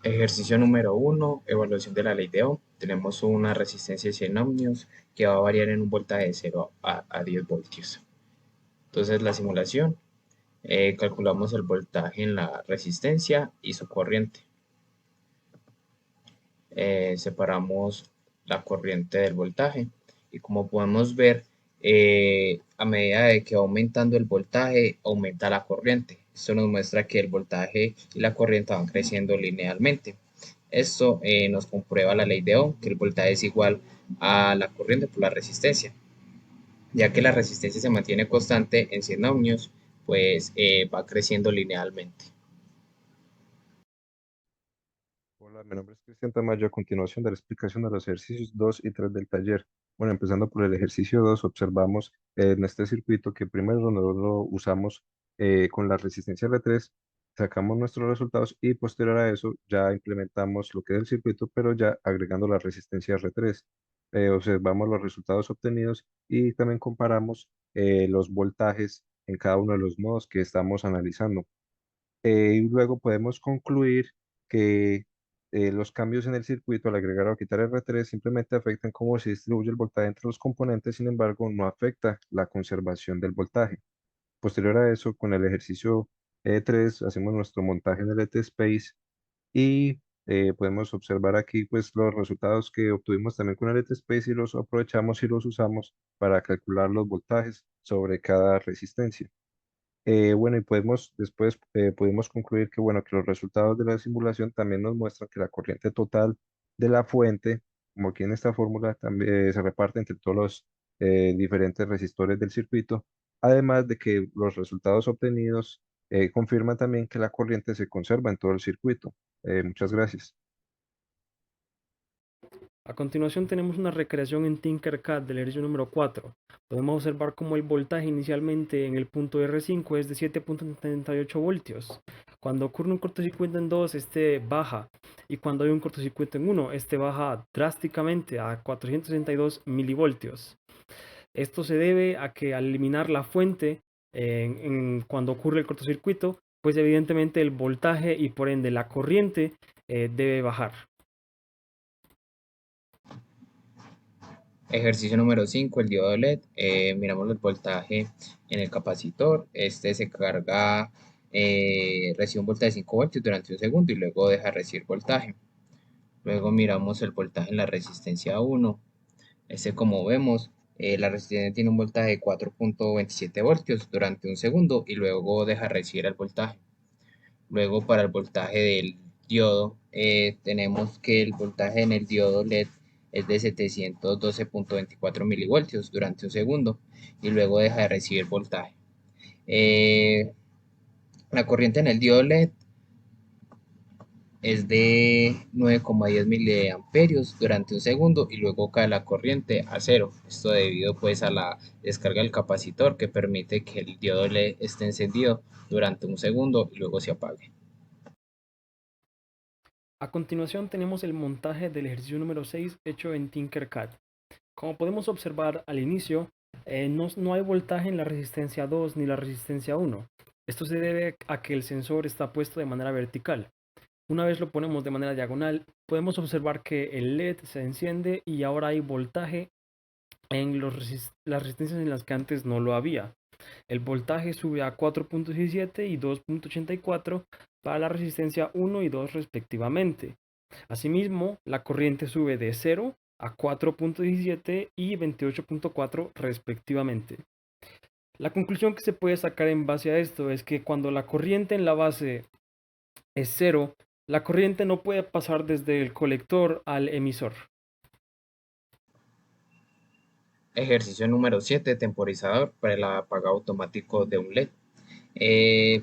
Ejercicio número uno, evaluación de la ley de Ohm. Tenemos una resistencia de 100 ohmios que va a variar en un voltaje de 0 a 10 voltios. Entonces la simulación, calculamos el voltaje en la resistencia y su corriente. Separamos la corriente del voltaje y como podemos ver, a medida de que va aumentando el voltaje, aumenta la corriente. Esto nos muestra que el voltaje y la corriente van creciendo linealmente. Esto nos comprueba la ley de Ohm, que el voltaje es igual a la corriente por la resistencia. Ya que la resistencia se mantiene constante en 100 ohmios, pues va creciendo linealmente. Hola, mi nombre es Cristian Tamayo. A continuación de la explicación de los ejercicios 2 y 3 del taller. Bueno, empezando por el ejercicio 2, observamos en este circuito que primero lo usamos con la resistencia R3, sacamos nuestros resultados y posterior a eso ya implementamos lo que es el circuito, pero ya agregando la resistencia R3. Observamos los resultados obtenidos y también comparamos los voltajes en cada uno de los nodos que estamos analizando. Y luego podemos concluir que los cambios en el circuito al agregar o quitar R3 simplemente afectan cómo se distribuye el voltaje entre los componentes, sin embargo, no afecta la conservación del voltaje. Posterior a eso, con el ejercicio 3, hacemos nuestro montaje en el ET-Space y podemos observar aquí pues, los resultados que obtuvimos también con el ET-Space y los aprovechamos y los usamos para calcular los voltajes sobre cada resistencia. Bueno, y podemos después pudimos concluir que bueno, que los resultados de la simulación también nos muestran que la corriente total de la fuente, como aquí en esta fórmula, también se reparte entre todos los diferentes resistores del circuito, además de que los resultados obtenidos confirman también que la corriente se conserva en todo el circuito. Muchas gracias. A continuación tenemos una recreación en Tinkercad del ejercicio número 4. Podemos observar cómo el voltaje inicialmente en el punto R5 es de 7.78 voltios. Cuando ocurre un cortocircuito en 2, este baja. Y cuando hay un cortocircuito en 1, este baja drásticamente a 462 milivoltios. Esto se debe a que al eliminar la fuente cuando ocurre el cortocircuito, pues evidentemente el voltaje y por ende la corriente debe bajar. Ejercicio número 5, el diodo LED. Miramos el voltaje en el capacitor. Este se carga, recibe un voltaje de 5 voltios durante un segundo y luego deja de recibir voltaje. Luego miramos el voltaje en la resistencia 1. Este, como vemos, la resistencia tiene un voltaje de 4.27 voltios durante un segundo y luego deja de recibir el voltaje. Luego, para el voltaje del diodo, tenemos que el voltaje en el diodo LED es de 712.24 milivoltios durante un segundo y luego deja de recibir voltaje. Eh, la corriente en el diodo LED es de 9,10 miliamperios durante un segundo y luego cae la corriente a cero. Esto debido pues a la descarga del capacitor que permite que el diodo LED esté encendido durante un segundo y luego se apague. A continuación tenemos el montaje del ejercicio número 6 hecho en Tinkercad. Como podemos observar al inicio, no hay voltaje en la resistencia 2 ni la resistencia 1. Esto se debe a que el sensor está puesto de manera vertical. Una vez lo ponemos de manera diagonal, podemos observar que el LED se enciende y ahora hay voltaje en las resistencias en las que antes no lo había. El voltaje sube a 4.17 y 2.84 para la resistencia 1 y 2 respectivamente. Asimismo, la corriente sube de 0 a 4.17 y 28.4 respectivamente. La conclusión que se puede sacar en base a esto es que cuando la corriente en la base es 0, la corriente no puede pasar desde el colector al emisor. Ejercicio número 7, temporizador para el apagado automático de un LED.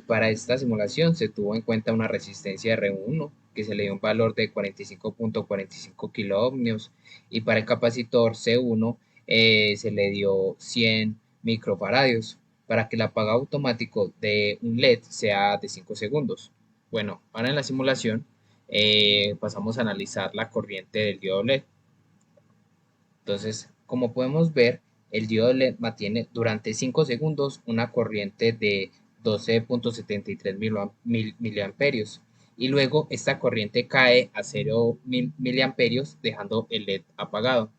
Para esta simulación se tuvo en cuenta una resistencia R1 que se le dio un valor de 45.45 kiloohmios y para el capacitor C1 se le dio 100 microfaradios para que el apagado automático de un LED sea de 5 segundos. Bueno, ahora en la simulación pasamos a analizar la corriente del diodo LED. Entonces, como podemos ver, el diodo LED mantiene durante 5 segundos una corriente de 12.73 miliamperios y luego esta corriente cae a 0 miliamperios dejando el LED apagado.